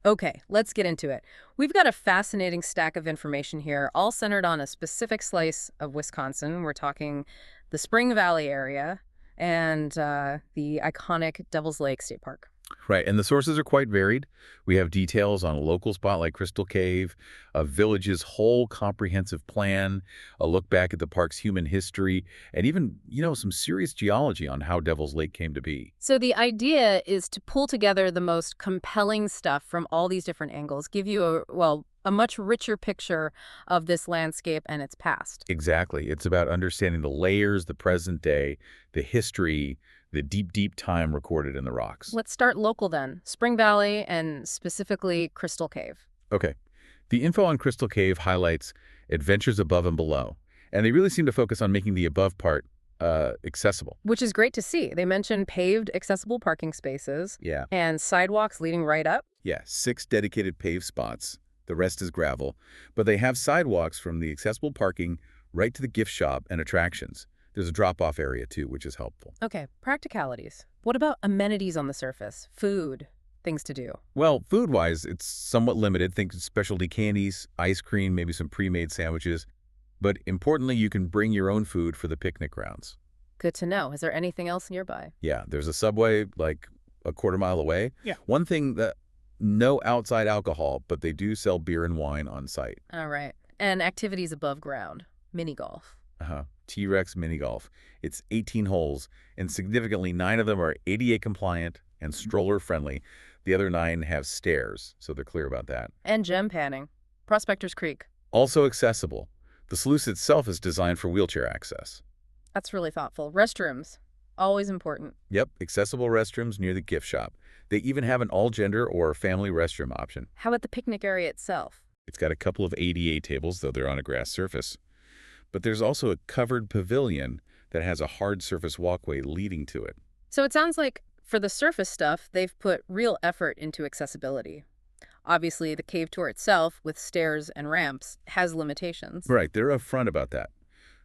Okay, let's get into it. We've got a fascinating stack of information here, all centered on a specific slice of Wisconsin. We're talking the Spring Valley area and the iconic Devil's Lake State Park. Right, and the sources are quite varied. We have details on a local spot like Crystal Cave, a village's whole comprehensive plan, a look back at the park's human history, and even, some serious geology on how Devil's Lake came to be. So the idea is to pull together the most compelling stuff from all these different angles, give you a much richer picture of this landscape and its past. Exactly. It's about understanding the layers, the present day, the history, the deep, deep time recorded in the rocks. Let's start local then, Spring Valley and specifically Crystal Cave. Okay. The info on Crystal Cave highlights adventures above and below, and they really seem to focus on making the above part accessible. Which is great to see. They mentioned paved, accessible parking spaces Yeah. and sidewalks leading right up. Yeah, 6 dedicated paved spots. The rest is gravel. But they have sidewalks from the accessible parking right to the gift shop and attractions. There's a drop-off area, too, which is helpful. Okay, practicalities. What about amenities on the surface? Food, things to do. Well, food-wise, it's somewhat limited. Think specialty candies, ice cream, maybe some pre-made sandwiches. But importantly, you can bring your own food for the picnic grounds. Good to know. Is there anything else nearby? Yeah, there's a Subway like a quarter mile away. Yeah. One thing that no outside alcohol, but they do sell beer and wine on site. All right. And activities above ground. Mini golf. T-Rex mini golf. It's 18 holes, and significantly 9 of them are ADA compliant and stroller friendly. The other 9 have stairs, so they're clear about that. And gem panning. Prospectors Creek. Also accessible. The sluice itself is designed for wheelchair access. That's really thoughtful. Restrooms. Always important. Yep, accessible restrooms near the gift shop. They even have an all-gender or family restroom option. How about the picnic area itself? It's got a couple of ADA tables, though they're on a grass surface. But there's also a covered pavilion that has a hard surface walkway leading to it. So it sounds like for the surface stuff, they've put real effort into accessibility. Obviously, the cave tour itself, with stairs and ramps, has limitations. Right, they're upfront about that.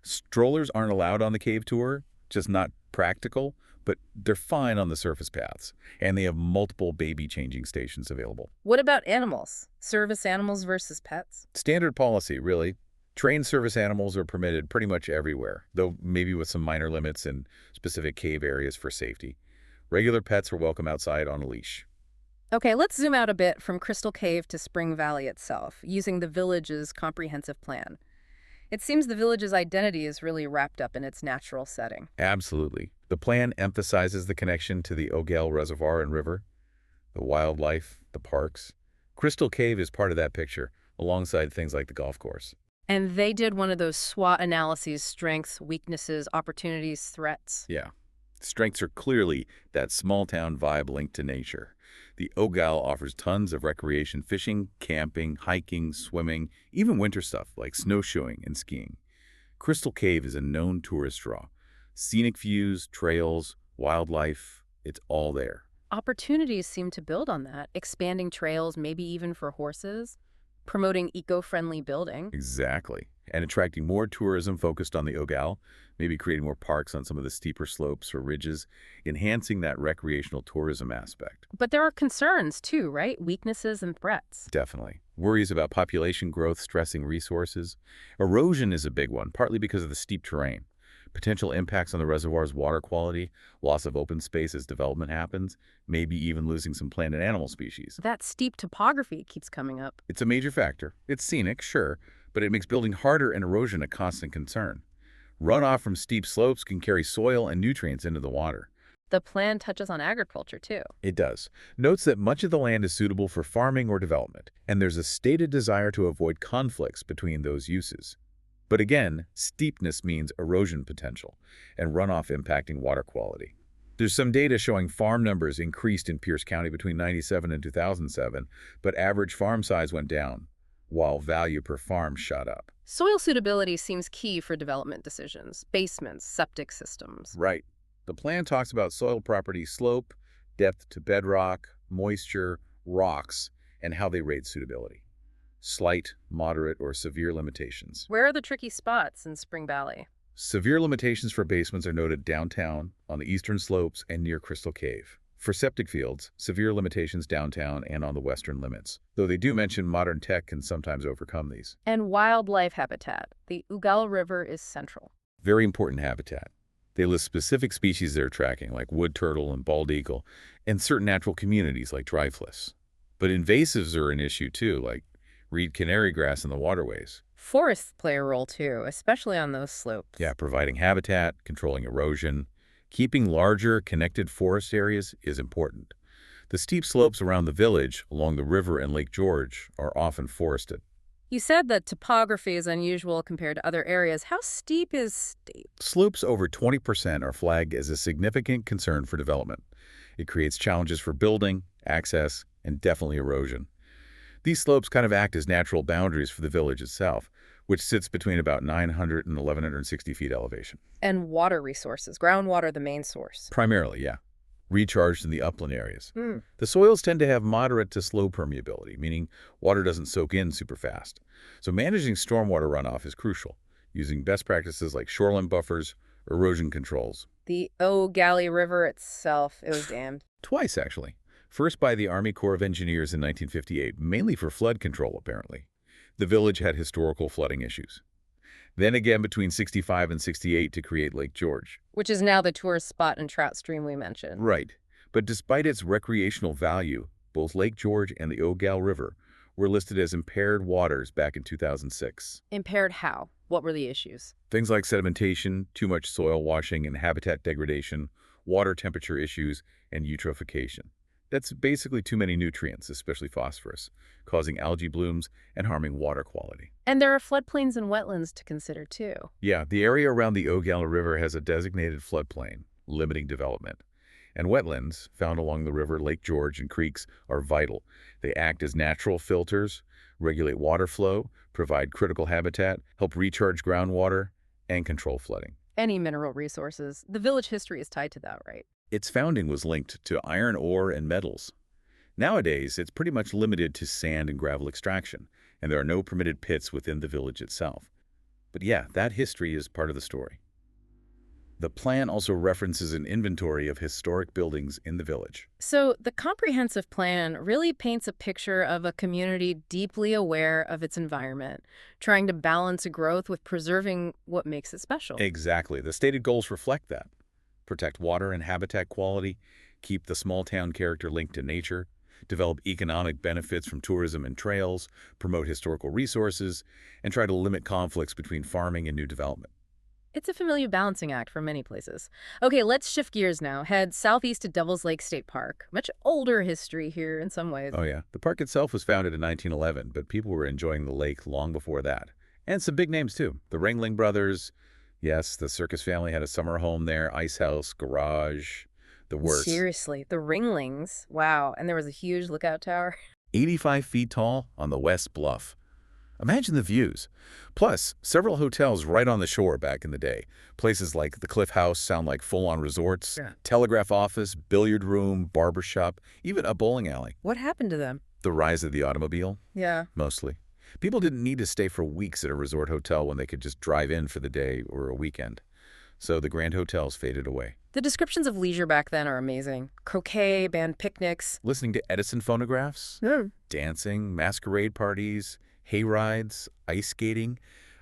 Strollers aren't allowed on the cave tour, just not practical, but they're fine on the surface paths. And they have multiple baby changing stations available. What about animals? Service animals versus pets? Standard policy, really. Trained service animals are permitted pretty much everywhere, though maybe with some minor limits in specific cave areas for safety. Regular pets are welcome outside on a leash. Okay, let's zoom out a bit from Crystal Cave to Spring Valley itself, using the village's comprehensive plan. It seems the village's identity is really wrapped up in its natural setting. Absolutely. The plan emphasizes the connection to the Ogell Reservoir and River, the wildlife, the parks. Crystal Cave is part of that picture, alongside things like the golf course. And they did one of those SWOT analyses, strengths, weaknesses, opportunities, threats. Yeah. Strengths are clearly that small-town vibe linked to nature. The Ogell offers tons of recreation, fishing, camping, hiking, swimming, even winter stuff like snowshoeing and skiing. Crystal Cave is a known tourist draw. Scenic views, trails, wildlife, it's all there. Opportunities seem to build on that, expanding trails, maybe even for horses, promoting eco-friendly building. Exactly. And attracting more tourism focused on the Ogell, maybe creating more parks on some of the steeper slopes or ridges, enhancing that recreational tourism aspect. But there are concerns too, right? Weaknesses and threats. Definitely. Worries about population growth stressing resources. Erosion is a big one, partly because of the steep terrain. Potential impacts on the reservoir's water quality, loss of open space as development happens, maybe even losing some plant and animal species. That steep topography keeps coming up. It's a major factor. It's scenic, sure, but it makes building harder and erosion a constant concern. Runoff from steep slopes can carry soil and nutrients into the water. The plan touches on agriculture too. It does. Notes that much of the land is suitable for farming or development, and there's a stated desire to avoid conflicts between those uses. But again, steepness means erosion potential and runoff impacting water quality. There's some data showing farm numbers increased in Pierce County between 1997 and 2007, but average farm size went down, while value per farm shot up. Soil suitability seems key for development decisions, basements, septic systems. Right. The plan talks about soil property slope, depth to bedrock, moisture, rocks, and how they rate suitability. Slight, moderate, or severe limitations. Where are the tricky spots in Spring Valley? Severe limitations for basements are noted downtown, on the eastern slopes, and near Crystal Cave. For septic fields, severe limitations downtown and on the western limits, though they do mention modern tech can sometimes overcome these. And wildlife habitat. The Ugal River is central. Very important habitat. They list specific species they're tracking, like wood turtle and bald eagle, and certain natural communities like dryfliss. But invasives are an issue too, like reed canary grass in the waterways. Forests play a role too, especially on those slopes. Yeah, providing habitat, controlling erosion. Keeping larger, connected forest areas is important. The steep slopes around the village, along the river and Lake George, are often forested. You said that topography is unusual compared to other areas. How steep is steep? Slopes over 20% are flagged as a significant concern for development. It creates challenges for building, access, and definitely erosion. These slopes kind of act as natural boundaries for the village itself, which sits between about 900 and 1,160 feet elevation. And water resources, groundwater the main source. Primarily, yeah. Recharged in the upland areas. Mm. The soils tend to have moderate to slow permeability, meaning water doesn't soak in super fast. So managing stormwater runoff is crucial, using best practices like shoreline buffers, erosion controls. The O'Galley River itself, it was dammed. Twice, actually. First by the Army Corps of Engineers in 1958, mainly for flood control, apparently. The village had historical flooding issues. Then again between 65 and 68 to create Lake George. Which is now the tourist spot and trout stream we mentioned. Right. But despite its recreational value, both Lake George and the Ogal River were listed as impaired waters back in 2006. Impaired how? What were the issues? Things like sedimentation, too much soil washing and habitat degradation, water temperature issues, and eutrophication. That's basically too many nutrients, especially phosphorus, causing algae blooms and harming water quality. And there are floodplains and wetlands to consider too. Yeah, the area around the Ogal River has a designated floodplain, limiting development. And wetlands, found along the river, Lake George, and creeks, are vital. They act as natural filters, regulate water flow, provide critical habitat, help recharge groundwater, and control flooding. Any mineral resources. The village history is tied to that, right? Its founding was linked to iron ore and metals. Nowadays, it's pretty much limited to sand and gravel extraction, and there are no permitted pits within the village itself. But yeah, that history is part of the story. The plan also references an inventory of historic buildings in the village. So the comprehensive plan really paints a picture of a community deeply aware of its environment, trying to balance growth with preserving what makes it special. Exactly. The stated goals reflect that. Protect water and habitat quality, keep the small-town character linked to nature, develop economic benefits from tourism and trails, promote historical resources, and try to limit conflicts between farming and new development. It's a familiar balancing act for many places. Okay, let's shift gears now. Head southeast to Devil's Lake State Park. Much older history here in some ways. Oh yeah, the park itself was founded in 1911, but people were enjoying the lake long before that. And some big names too. The Ringling Brothers. Yes, the circus family had a summer home there, ice house, garage, the works. Seriously, the Ringlings. Wow, and there was a huge lookout tower. 85 feet tall on the West Bluff. Imagine the views. Plus, several hotels right on the shore back in the day. Places like the Cliff House sound like full-on resorts, Yeah. telegraph office, billiard room, barber shop, even a bowling alley. What happened to them? The rise of the automobile, Yeah. mostly. People didn't need to stay for weeks at a resort hotel when they could just drive in for the day or a weekend. So the grand hotels faded away. The descriptions of leisure back then are amazing. Croquet, band picnics. Listening to Edison phonographs, dancing, masquerade parties, hay rides, ice skating.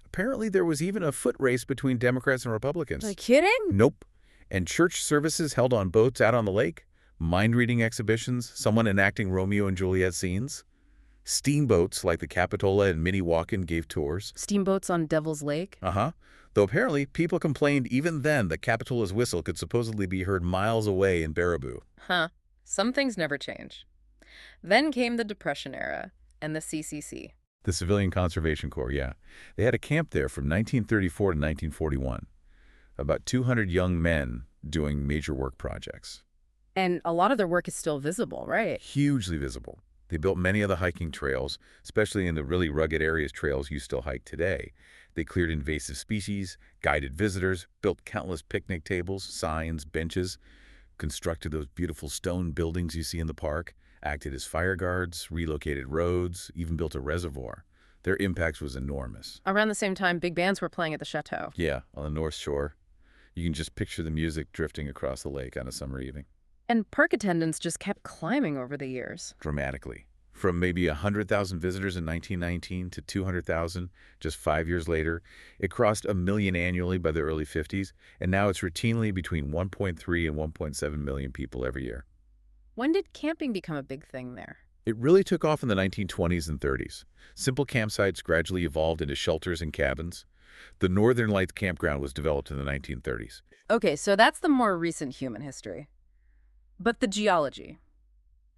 Apparently there was even a foot race between Democrats and Republicans. Are you kidding? Nope. And church services held on boats out on the lake, mind-reading exhibitions, someone enacting Romeo and Juliet scenes. Steamboats like the Capitola and Minnewacan gave tours. Steamboats on Devil's Lake? Uh-huh. Though apparently people complained even then that Capitola's whistle could supposedly be heard miles away in Baraboo. Huh. Some things never change. Then came the Depression era and the CCC. The Civilian Conservation Corps, yeah. They had a camp there from 1934 to 1941. About 200 young men doing major work projects. And a lot of their work is still visible, right? Hugely visible. They built many of the hiking trails, especially in the really rugged areas trails you still hike today. They cleared invasive species, guided visitors, built countless picnic tables, signs, benches, constructed those beautiful stone buildings you see in the park, acted as fire guards, relocated roads, even built a reservoir. Their impact was enormous. Around the same time, big bands were playing at the chateau. Yeah, on the North Shore. You can just picture the music drifting across the lake on a summer evening. And park attendance just kept climbing over the years. Dramatically. From maybe 100,000 visitors in 1919 to 200,000 just 5 years later, it crossed a million annually by the early 50s, and now it's routinely between 1.3 and 1.7 million people every year. When did camping become a big thing there? It really took off in the 1920s and 30s. Simple campsites gradually evolved into shelters and cabins. The Northern Lights campground was developed in the 1930s. Okay, so that's the more recent human history. But the geology,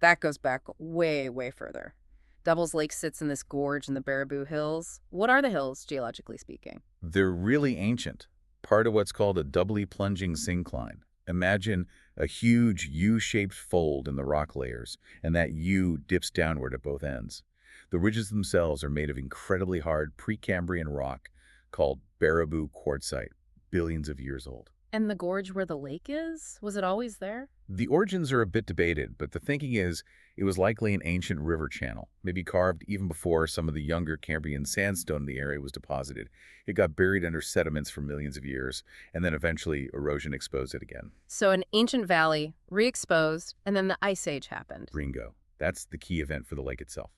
that goes back way, way further. Devil's Lake sits in this gorge in the Baraboo Hills. What are the hills, geologically speaking? They're really ancient, part of what's called a doubly plunging syncline. Imagine a huge U-shaped fold in the rock layers, and that U dips downward at both ends. The ridges themselves are made of incredibly hard Precambrian rock called Baraboo quartzite, billions of years old. And the gorge where the lake is? Was it always there? The origins are a bit debated, but the thinking is it was likely an ancient river channel, maybe carved even before some of the younger Cambrian sandstone in the area was deposited. It got buried under sediments for millions of years, and then eventually erosion exposed it again. So an ancient valley, re-exposed, and then the Ice Age happened. Bingo. That's the key event for the lake itself.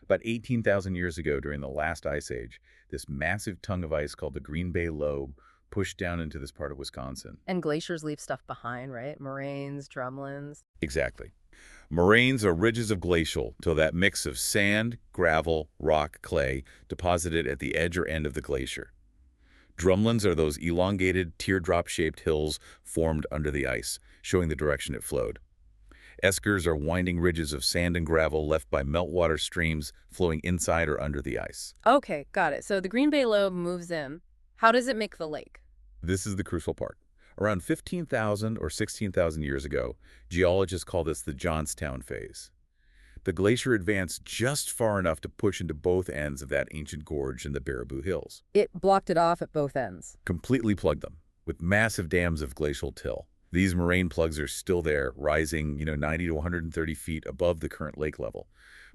About 18,000 years ago, during the last ice age, this massive tongue of ice called the Green Bay Lobe pushed down into this part of Wisconsin. And glaciers leave stuff behind, right? Moraines, drumlins. Exactly. Moraines are ridges of glacial till that mix of sand, gravel, rock, clay deposited at the edge or end of the glacier. Drumlins are those elongated, teardrop-shaped hills formed under the ice, showing the direction it flowed. Eskers are winding ridges of sand and gravel left by meltwater streams flowing inside or under the ice. Okay, got it. So the Green Bay Lobe moves in. How does it make the lake? This is the crucial part. Around 15,000 or 16,000 years ago, geologists call this the Johnstown phase. The glacier advanced just far enough to push into both ends of that ancient gorge in the Baraboo Hills. It blocked it off at both ends. Completely plugged them, with massive dams of glacial till. These moraine plugs are still there, rising, 90 to 130 feet above the current lake level.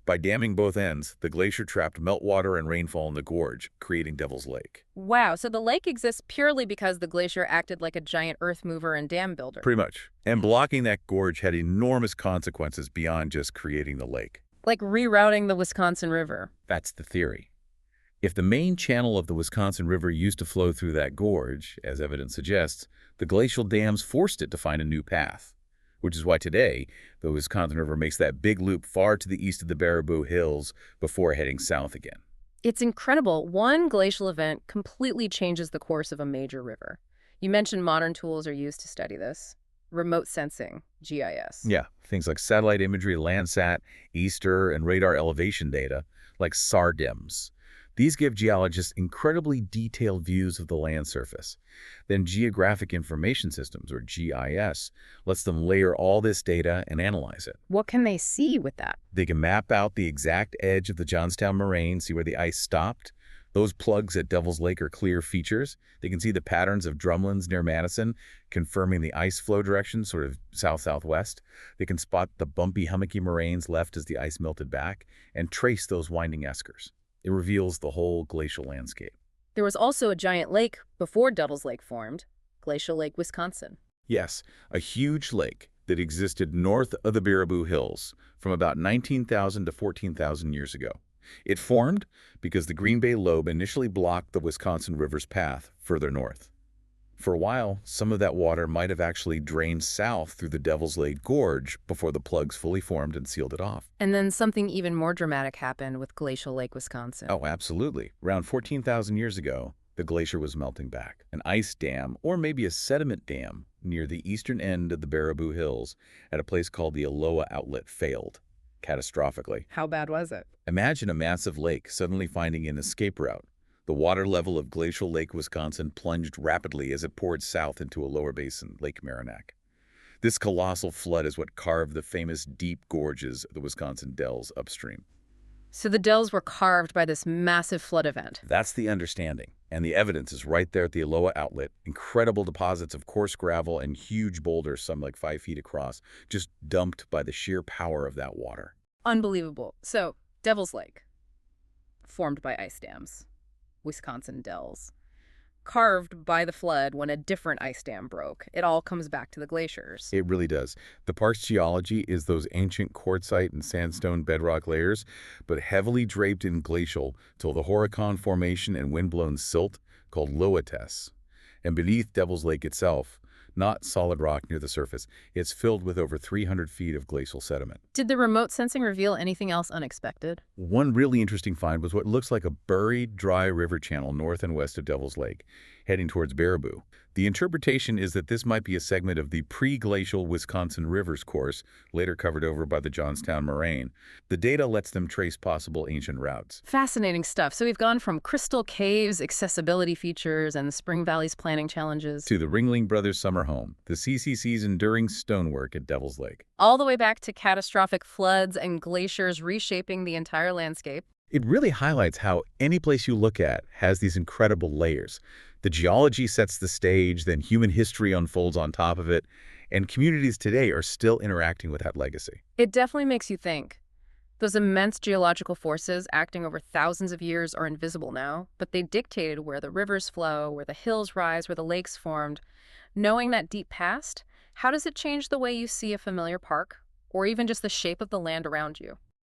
By damming both ends, the glacier trapped meltwater and rainfall in the gorge, creating Devil's Lake. Wow, so the lake exists purely because the glacier acted like a giant earth mover and dam builder. Pretty much. And blocking that gorge had enormous consequences beyond just creating the lake. Like rerouting the Wisconsin River. That's the theory. If the main channel of the Wisconsin River used to flow through that gorge, as evidence suggests, the glacial dams forced it to find a new path. Which is why today, the Wisconsin River makes that big loop far to the east of the Baraboo Hills before heading south again. It's incredible. One glacial event completely changes the course of a major river. You mentioned modern tools are used to study this. Remote sensing, GIS. Yeah, things like satellite imagery, Landsat, Easter, and radar elevation data, like SAR-DIMS. These give geologists incredibly detailed views of the land surface. Then Geographic Information Systems, or GIS, lets them layer all this data and analyze it. What can they see with that? They can map out the exact edge of the Johnstown moraine, see where the ice stopped. Those plugs at Devil's Lake are clear features. They can see the patterns of drumlins near Madison, confirming the ice flow direction, sort of south-southwest. They can spot the bumpy, hummocky moraines left as the ice melted back, and trace those winding eskers. It reveals the whole glacial landscape. There was also a giant lake before Devil's Lake formed, Glacial Lake, Wisconsin. Yes, a huge lake that existed north of the Baraboo Hills from about 19,000 to 14,000 years ago. It formed because the Green Bay Lobe initially blocked the Wisconsin River's path further north. For a while, some of that water might have actually drained south through the Devil's Lake Gorge before the plugs fully formed and sealed it off. And then something even more dramatic happened with Glacial Lake, Wisconsin. Oh, absolutely. Around 14,000 years ago, the glacier was melting back. An ice dam, or maybe a sediment dam, near the eastern end of the Baraboo Hills at a place called the Aloha Outlet failed, catastrophically. How bad was it? Imagine a massive lake suddenly finding an escape route. The water level of Glacial Lake, Wisconsin plunged rapidly as it poured south into a lower basin, Lake Merrimack. This colossal flood is what carved the famous deep gorges of the Wisconsin dells upstream. So the dells were carved by this massive flood event. That's the understanding, and the evidence is right there at the Aloha Outlet. Incredible deposits of coarse gravel and huge boulders, some like 5 feet across, just dumped by the sheer power of that water. Unbelievable. So, Devil's Lake, formed by ice dams. Wisconsin dells. carved by the flood when a different ice dam broke. It all comes back to the glaciers. It really does. The park's geology is those ancient quartzite and sandstone bedrock layers, but heavily draped in glacial till the Horicon Formation and windblown silt called loess. And beneath Devil's Lake itself, not solid rock near the surface, it's filled with over 300 feet of glacial sediment. Did the remote sensing reveal anything else unexpected? One really interesting find was what looks like a buried, dry river channel north and west of Devil's Lake, heading towards Baraboo. The interpretation is that this might be a segment of the pre-glacial Wisconsin Rivers course, later covered over by the Johnstown Moraine. The data lets them trace possible ancient routes. Fascinating stuff. So we've gone from crystal caves, accessibility features, and the Spring Valley's planning challenges, To the Ringling Brothers summer home, the CCC's enduring stonework at Devil's Lake. all the way back to catastrophic floods and glaciers reshaping the entire landscape. It really highlights how any place you look at has these incredible layers. The geology sets the stage, then human history unfolds on top of it, and communities today are still interacting with that legacy. It definitely makes you think. Those immense geological forces acting over thousands of years are invisible now, but they dictated where the rivers flow, where the hills rise, where the lakes formed. Knowing that deep past, how does it change the way you see a familiar park, or even just the shape of the land around you?